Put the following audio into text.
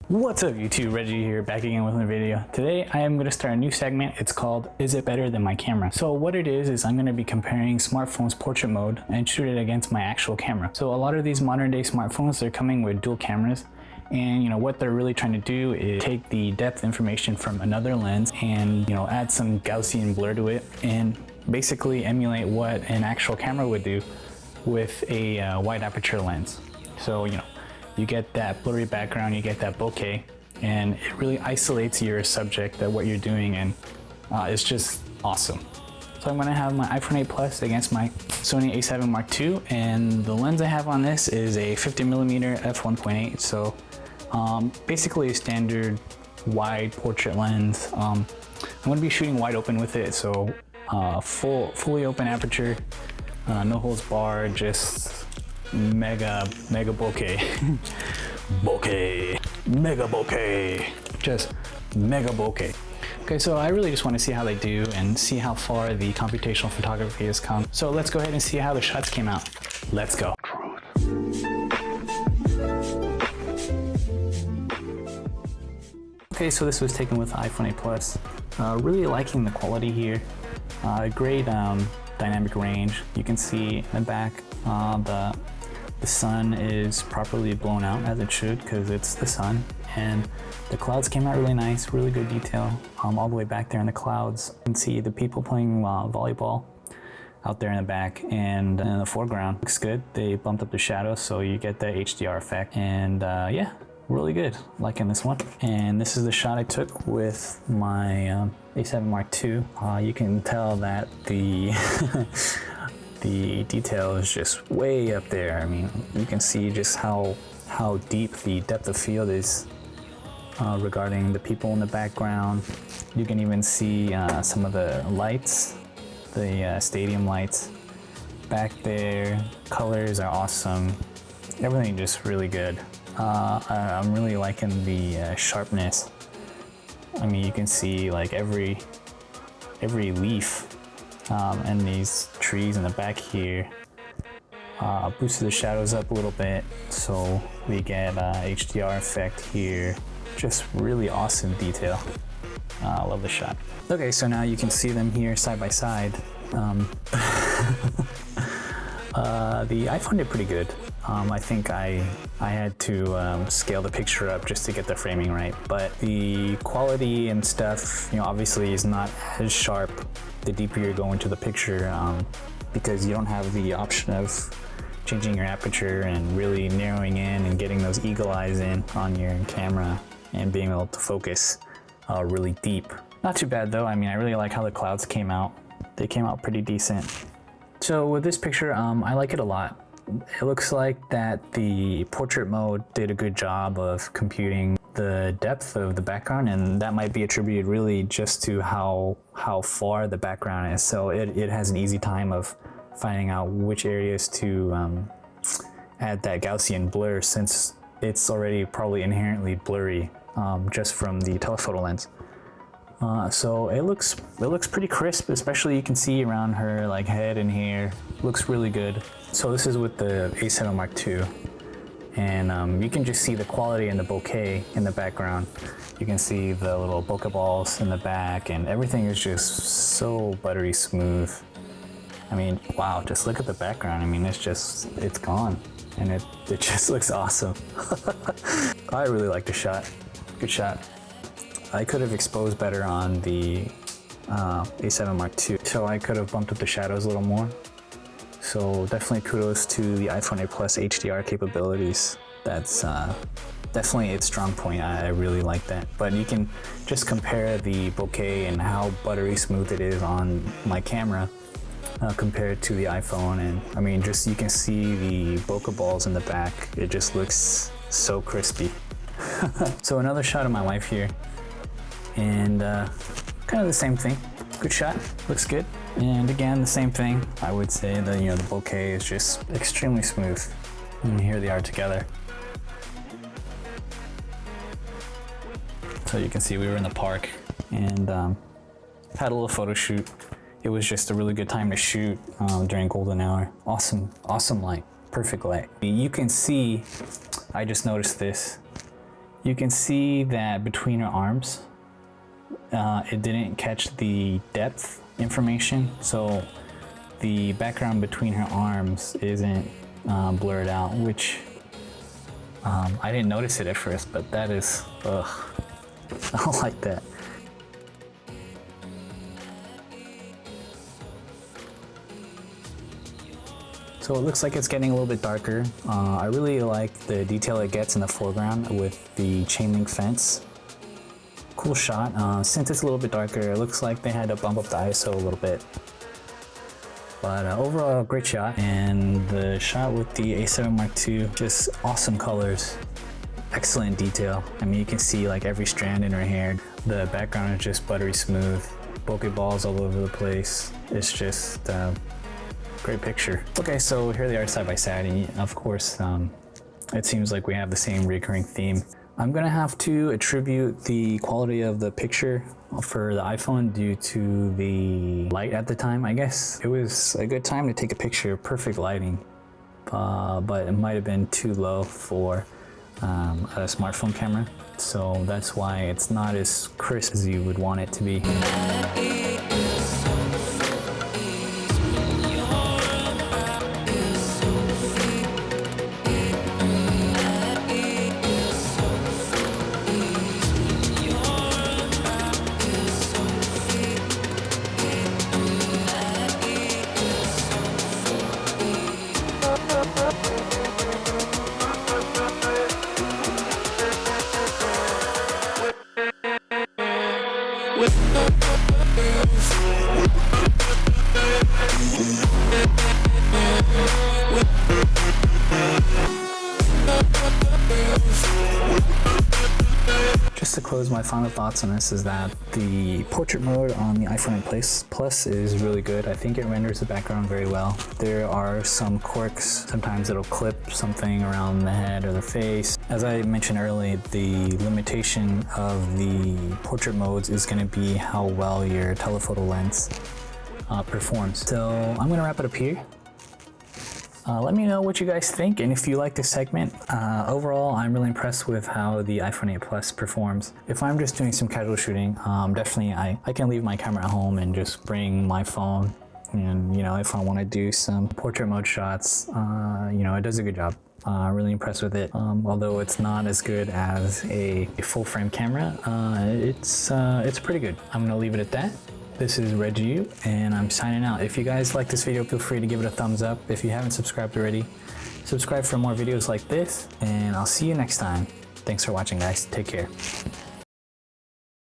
What's up YouTube, Reggie here, back again with another video. Today I am going to start a new segment. It's called Is It Better Than My Camera? So what it is I'm going to be comparing smartphones portrait mode and shoot it against my actual camera. So a lot of these modern day smartphones, they're coming with dual cameras, and what they're really trying to do is take the depth information from another lens and add some Gaussian blur to it and basically emulate what an actual camera would do with a wide aperture lens. So you get that blurry background, you get that bokeh, and it really isolates your subject at what you're doing, and it's just awesome. So I'm gonna have my iPhone 8 Plus against my Sony a7 Mark II, and the lens I have on this is a 50mm f1.8, so basically a standard wide portrait lens. I'm gonna be shooting wide open with it, so fully open aperture, no holds barred, just mega bokeh. Mega bokeh, just mega bokeh. Okay, so I really just want to see how they do and see how far the computational photography has come. So let's go ahead and see how the shots came out. Let's go. Okay, so this was taken with the iPhone 8 Plus. Really liking the quality here. Great dynamic range. You can see in the back the sun is properly blown out as it should, because it's the sun, and the clouds came out really nice, really good detail. All the way back there in the clouds, you can see the people playing volleyball out there in the back, and in the foreground looks good. They bumped up the shadows so you get the HDR effect, and yeah, really good, liking this one. And this is the shot I took with my a7 Mark II. You can tell that the the detail is just way up there. I mean, you can see just how deep the depth of field is regarding the people in the background. You can even see some of the lights, the stadium lights back there. Colors are awesome. Everything just really good. I'm really liking the sharpness. I mean, you can see like every leaf and these trees in the back here. Boosted the shadows up a little bit, so we get HDR effect here. Just really awesome detail. I love the shot. Okay, so now you can see them here side by side. The iPhone did pretty good. I think I had to scale the picture up just to get the framing right, but the quality and stuff, obviously is not as sharp the deeper you go into the picture, because you don't have the option of changing your aperture and really narrowing in and getting those eagle eyes in on your camera and being able to focus really deep. Not too bad though. I mean, I really like how the clouds came out. They came out pretty decent. So with this picture, I like it a lot. It looks like that the portrait mode did a good job of computing the depth of the background, and that might be attributed really just to how far the background is. So it has an easy time of finding out which areas to add that Gaussian blur, since it's already probably inherently blurry just from the telephoto lens. So it looks pretty crisp, especially you can see around her like head and hair. Looks really good. So this is with the a7 Mark II, and you can just see the quality and the bokeh in the background. You can see the little bokeh balls in the back, and everything is just so buttery smooth. I mean, wow, just look at the background. I mean, it's gone, and it just looks awesome. I really like the shot. Good shot. I could have exposed better on the a7 Mark II, so I could have bumped up the shadows a little more. So definitely kudos to the iPhone 8 Plus HDR capabilities. That's definitely its strong point. I really like that. But you can just compare the bokeh and how buttery smooth it is on my camera compared to the iPhone. And I mean, just you can see the bokeh balls in the back. It just looks so crispy. So another shot of my wife here, and kind of the same thing. Good shot, looks good. And again, the same thing. I would say that the bokeh is just extremely smooth. And here they are together. So you can see we were in the park and had a little photo shoot. It was just a really good time to shoot during golden hour. Awesome light, perfect light. You can see, I just noticed this, You can see that between her arms, it didn't catch the depth information, so the background between her arms isn't blurred out, which I didn't notice it at first, but that is, ugh, I don't like that. So it looks like it's getting a little bit darker. I really like the detail it gets in the foreground with the chain link fence. Cool shot. Since it's a little bit darker, it looks like they had to bump up the ISO a little bit. But overall, great shot. And the shot with the A7 Mark II, just awesome colors, excellent detail. I mean, you can see like every strand in her hair. The background is just buttery smooth, bokeh balls all over the place. It's just great picture. Okay, so here they are side by side, and of course, it seems like we have the same recurring theme. I'm gonna have to attribute the quality of the picture for the iPhone due to the light at the time, I guess. It was a good time to take a picture, perfect lighting, but it might have been too low for a smartphone camera. So that's why it's not as crisp as you would want it to be. Just to close, my final thoughts on this is that the portrait mode on the iPhone 8 Plus is really good. I think it renders the background very well. There are some quirks. Sometimes it'll clip something around the head or the face. As I mentioned earlier, the limitation of the portrait modes is going to be how well your telephoto lens performs. So I'm going to wrap it up here. Let me know what you guys think, and if you like this segment. Overall, I'm really impressed with how the iPhone 8 Plus performs. If I'm just doing some casual shooting, definitely I can leave my camera at home and just bring my phone. And, you know, if I want to do some portrait mode shots, you know, it does a good job. Really impressed with it. Although it's not as good as a full frame camera, it's pretty good. I'm gonna leave it at that. This is Reggie, and I'm signing out. If you guys like this video, feel free to give it a thumbs up. If you haven't subscribed already, subscribe for more videos like this, and I'll see you next time. Thanks for watching, guys. Take care.